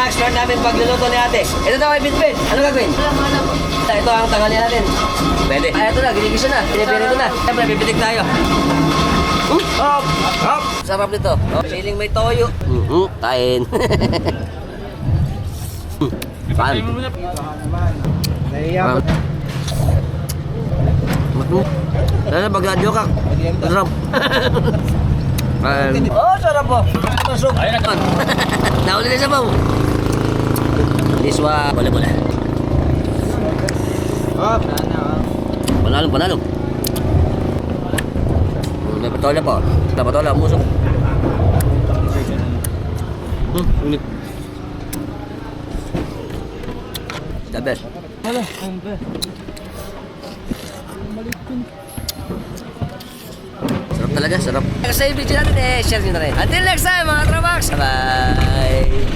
explore namin pagluluto ni ate. Ito daw ay bitbit. Ano gagawin? Ito ang tangali natin. Pwede. Ay, ito na. Ginigisa na. Pinipili ko na. Siyempre, bibitik tayo. Hop! Hop! Sarap nito. Oh, siling may toyo. Kain. Pan. Sana pag-radio ka. Sarap. Oh, sarap po. Masuk. Nauli na sabaw. Liswa. Bola-bola. Panalong. May patola po. Patola, musok. Ulit. The best. Sarap talaga, sarap. Kasi yung video natin share nyo na rin. Until next time mga Trabox. Bye!